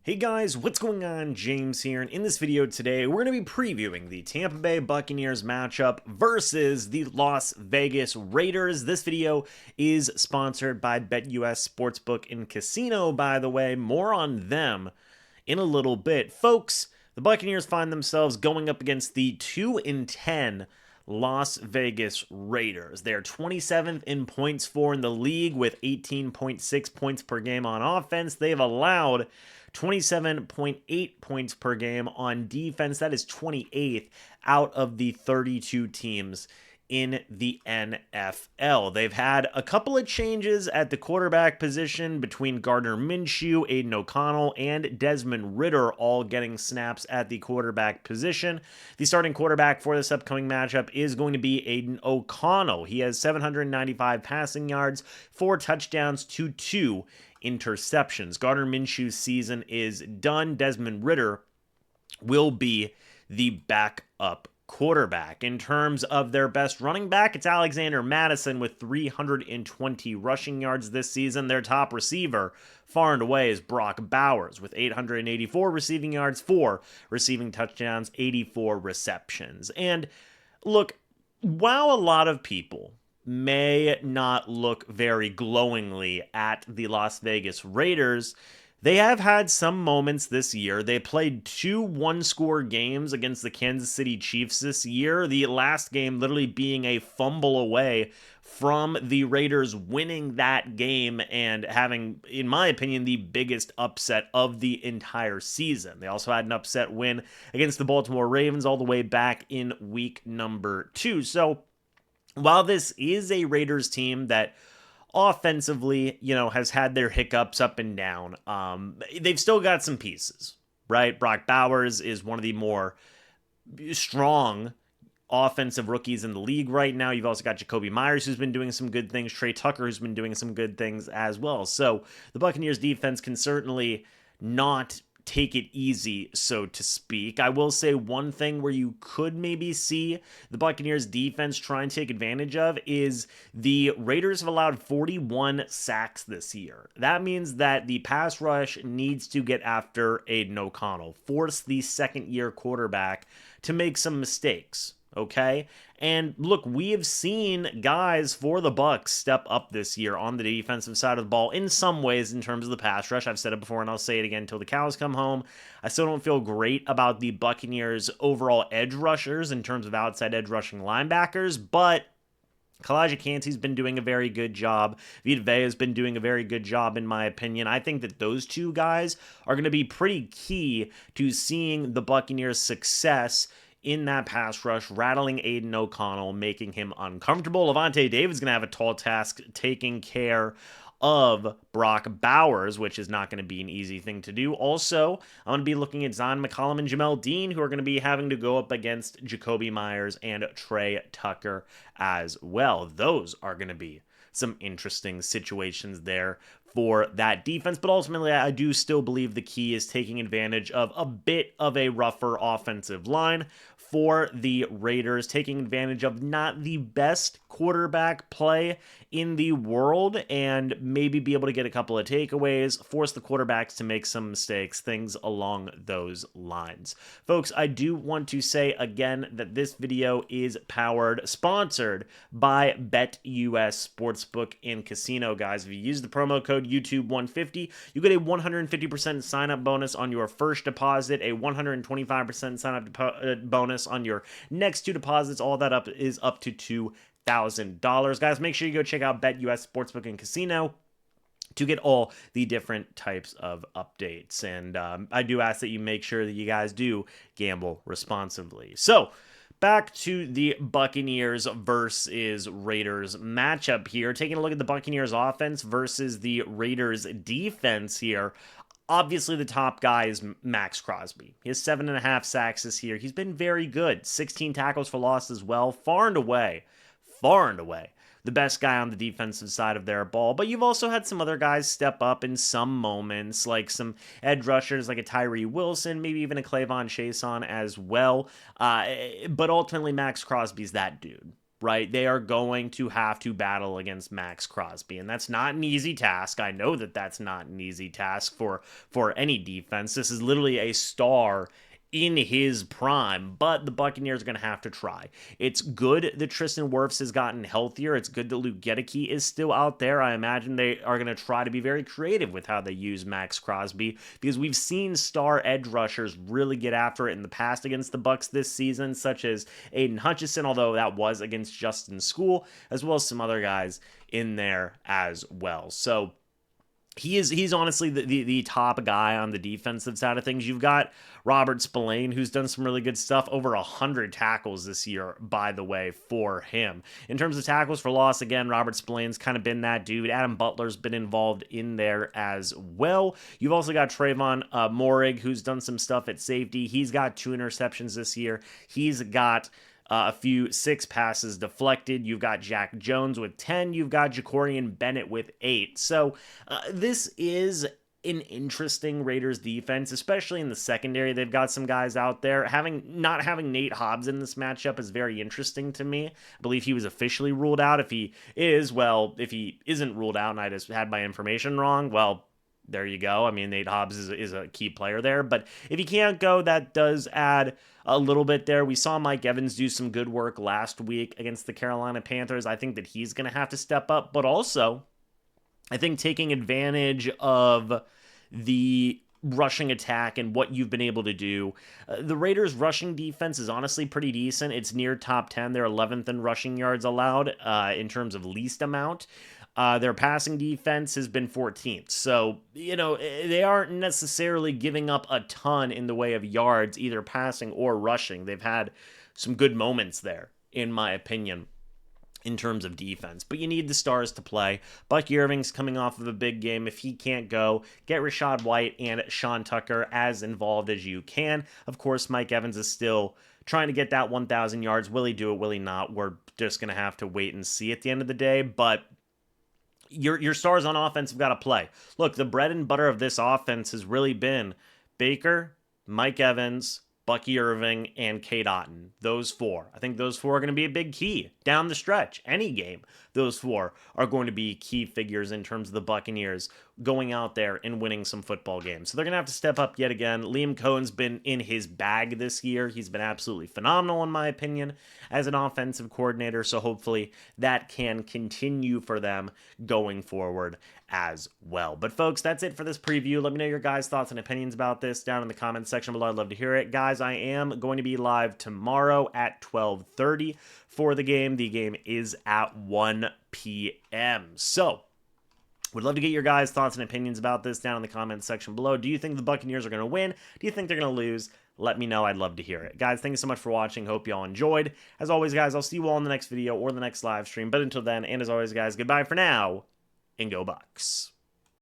Hey guys, what's going on? James here, and in this video today, we're going to be previewing the Tampa Bay Buccaneers matchup versus the Las Vegas Raiders. This video is sponsored by BetUS Sportsbook and Casino, by the way. More on them in a little bit. Folks, the Buccaneers find themselves going up against the 2-10 Las Vegas Raiders. They're 27th in points for in the league with 18.6 points per game on offense. They've allowed 27.8 points per game on defense. That is 28th out of the 32 teams in the NFL. They've had a couple of changes at the quarterback position between Gardner Minshew, Aiden O'Connell, and Desmond Ridder all getting snaps at the quarterback position. The starting quarterback for this upcoming matchup is going to be Aiden O'Connell. He has 795 passing yards, 4 touchdowns to 2 interceptions. Gardner Minshew's season is done. Desmond Ridder will be the backup quarterback. In terms of their best running back, it's Alexander Mattison with 320 rushing yards this season. Their top receiver, far and away, is Brock Bowers with 884 receiving yards, 4 receiving touchdowns, 84 receptions. And look, while a lot of people may not look very glowingly at the Las Vegas Raiders, they have had some moments this year. They played 2 one-score games against the Kansas City Chiefs this year, the last game literally being a fumble away from the Raiders winning that game and having, in my opinion, the biggest upset of the entire season. They also had an upset win against the Baltimore Ravens all the way back in week number 2. So while this is a Raiders team that offensively, has had their hiccups up and down, they've still got some pieces, right? Brock Bowers is one of the more strong offensive rookies in the league right now. You've also got Jacoby Myers, who's been doing some good things, Trey Tucker, who's been doing some good things as well. So the Buccaneers defense can certainly not take it easy, so to speak. I will say one thing where you could maybe see the Buccaneers defense try and take advantage of is the Raiders have allowed 41 sacks this year. That means that the pass rush needs to get after Aiden O'Connell, force the second-year quarterback to make some mistakes. Okay? And look, we have seen guys for the Bucs step up this year on the defensive side of the ball in some ways in terms of the pass rush. I've said it before and I'll say it again until the cows come home. I still don't feel great about the Buccaneers' overall edge rushers in terms of outside edge rushing linebackers, but Kalijah Kancey's been doing a very good job. Vita Vea has been doing a very good job, in my opinion. I think that those two guys are going to be pretty key to seeing the Buccaneers' success in that pass rush, rattling Aiden O'Connell, making him uncomfortable. Levante David's going to have a tall task taking care of Brock Bowers, which is not going to be an easy thing to do. Also, I'm going to be looking at Zion McCollum and Jamel Dean, who are going to be having to go up against Jacoby Myers and Trey Tucker as well. Those are going to be some interesting situations there for that defense, but ultimately I do still believe the key is taking advantage of a bit of a rougher offensive line for the Raiders, taking advantage of not the best quarterback play in the world, and maybe be able to get a couple of takeaways, force the quarterbacks to make some mistakes, things along those lines. Folks, I do want to say again that this video is sponsored by BetUS Sportsbook and Casino, guys. If you use the promo code YouTube150, you get a 150% sign-up bonus on your first deposit, a 125% sign-up bonus on your next 2 deposits. All that up is up to $2,000. Guys, make sure you go check out BetUS Sportsbook and Casino to get all the different types of updates. And I do ask that you make sure that you guys do gamble responsibly. So, back to the Buccaneers versus Raiders matchup here. Taking a look at the Buccaneers offense versus the Raiders defense here. Obviously, the top guy is Max Crosby. He has 7.5 sacks this year. He's been very good. 16 tackles for loss as well. Far and away, the best guy on the defensive side of their ball. But you've also had some other guys step up in some moments, like some edge rushers like a Tyree Wilson, maybe even a Clavon Chason as well. But ultimately, Max Crosby's that dude. right? They are going to have to battle against Max Crosby, and that's not an easy task. I know that that's not an easy task for any defense. This is literally a star in his prime, but the Buccaneers are going to have to try. It's good that Tristan Wirfs has gotten healthier. It's good that Luke Gedeke is still out there. I imagine they are going to try to be very creative with how they use Max Crosby, because we've seen star edge rushers really get after it in the past against the Bucs this season, such as Aiden Hutchinson, although that was against Justin School, as well as some other guys in there as well. So he's honestly the top guy on the defensive side of things. You've got Robert Spillane, who's done some really good stuff, over 100 tackles this year, by the way, for him. In terms of tackles for loss, again, Robert Spillane's kind of been that dude. Adam Butler's been involved in there as well. You've also got Trayvon Morig, who's done some stuff at safety. He's got 2 interceptions this year. He's got a few 6 passes deflected. You've got Jack Jones with 10. You've got Jacorian Bennett with 8. So this is an interesting Raiders defense, especially in the secondary. They've got some guys out there. Not having Nate Hobbs in this matchup is very interesting to me. I believe he was officially ruled out. If he is, well, if he isn't ruled out and I just had my information wrong, well, there you go. I mean, Nate Hobbs is a key player there. But if he can't go, that does add a little bit there. We saw Mike Evans do some good work last week against the Carolina Panthers. I think that he's going to have to step up. But also, I think taking advantage of the rushing attack and what you've been able to do. The Raiders' rushing defense is honestly pretty decent. It's near top 10. They're 11th in rushing yards allowed in terms of least amount. Their passing defense has been 14th. So, they aren't necessarily giving up a ton in the way of yards, either passing or rushing. They've had some good moments there, in my opinion, in terms of defense. But you need the stars to play. Bucky Irving's coming off of a big game. If he can't go, get Rachaad White and Sean Tucker as involved as you can. Of course, Mike Evans is still trying to get that 1,000 yards. Will he do it? Will he not? We're just going to have to wait and see at the end of the day. But your stars on offense have got to play. Look, the bread and butter of this offense has really been Baker, Mike Evans, Bucky Irving, and Cade Otton. Those 4. I think those 4 are going to be a big key down the stretch. Any game, those 4 are going to be key figures in terms of the Buccaneers going out there and winning some football games. So they're going to have to step up yet again. Liam Cohen's been in his bag this year. He's been absolutely phenomenal, in my opinion, as an offensive coordinator. So hopefully that can continue for them going forward as well. But folks, that's it for this preview. Let me know your guys' thoughts and opinions about this down in the comments section below. I'd love to hear it. Guys, I am going to be live tomorrow at 12:30 for the game. The game is at 1 p.m. So would love to get your guys' thoughts and opinions about this down in the comments section below. Do you think the Buccaneers are going to win? Do you think they're going to lose? Let me know. I'd love to hear it. Guys, thank you so much for watching. Hope y'all enjoyed. As always, guys, I'll see you all in the next video or the next live stream. But until then, and as always, guys, goodbye for now, and go Bucs.